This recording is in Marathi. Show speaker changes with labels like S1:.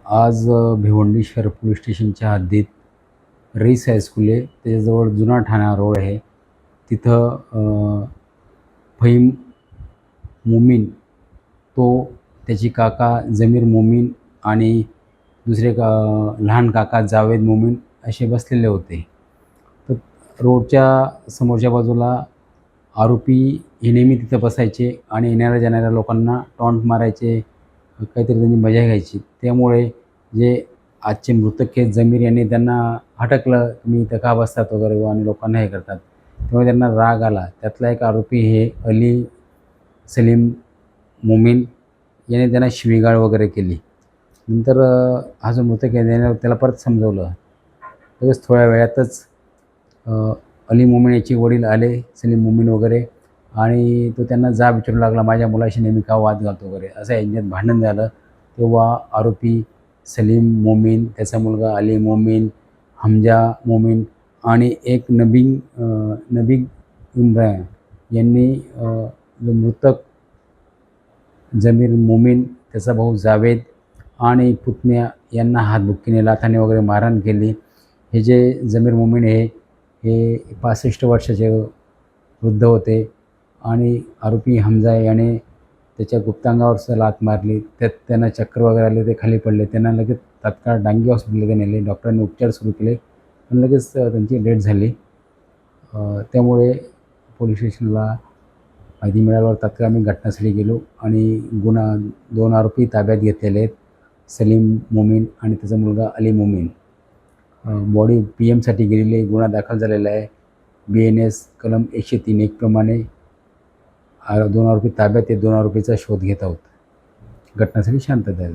S1: आज भिवंडी शहर पोलीस स्टेशनच्या हद्दीत रईस हायस्कूल आहे, त्याच्याजवळ जुना ठाणा रोड आहे. तिथं फहीम मोमीन, तो त्याची काका जमीर मोमीन आणि दुसरे लहान काका जावेद मोमीन असे बसलेले होते. तर रोडच्या समोरच्या बाजूला आरोपी हे नेहमी तिथं बसायचे आणि येणाऱ्या जाणाऱ्या लोकांना टॉन्ट मारायचे, काहीतरी त्यांची मजा घ्यायची. त्यामुळे जे आजचे मृतक आहेत जमीर यांनी त्यांना हटकलं, तुम्ही इथं का बसतात वगैरे आणि लोकांना हे करतात. त्यामुळे त्यांना राग आला. त्यातला एक आरोपी हे अली सलीम मोमीन याने त्यांना शिवीगाळ वगैरे केली. नंतर हा जो मृतक आहे त्याला परत समजवलं. लगेच थोड्या वेळातच अली मोमीन याचे वडील आले, सलीम मोमीन वगैरे, आणि तो त्यांना जाब विचारू लागला, माझ्या मुलाशी नेहमी का वाद घालतो वगैरे, असं यांच्यात भांडण झालं. तेव्हा आरोपी सलीम मोमीन, त्याचा मुलगा अली मोमीन, हमजा मोमीन आणि एक नबी इम्रान यांनी जो मृतक जमीर मोमीन, त्याचा भाऊ जावेद आणि पुतण्या यांना हातबुक्कीने लाथाने वगैरे मारहाण केली. हे जे जमीर मोमीन आहे हे 65 वर्षाचे वृद्ध होते आणि आरोपी हमजा याने त्याच्या गुप्तांगावर लाथ मारली. त्यात त्यांना चक्कर वगैरे आले, ते खाली पडले. त्यांना लगेच तात्काळ डांगे हॉस्पिटलमध्ये नेले. डॉक्टरांनी उपचार सुरू केले, पण लगेच त्यांची डेथ झाली. त्यामुळे पोलीस स्टेशनला माहिती मिळाल्यावर तात्काळ आम्ही घटनास्थळी गेलो आणि 2 आरोपी ताब्यात घेतलेले आहेत, सलीम मोमीन आणि त्याचा मुलगा अली मोमीन. बॉडी PMसाठी गेलेली आहे. गुन्हा दाखल झालेला आहे. BNS कलम 103(1) प्रमाणे 2 आरोपी ताब्यात आहेत. 2 आरोपीचा शोध घेत आहोत. घटनास्थळी शांतता आहे.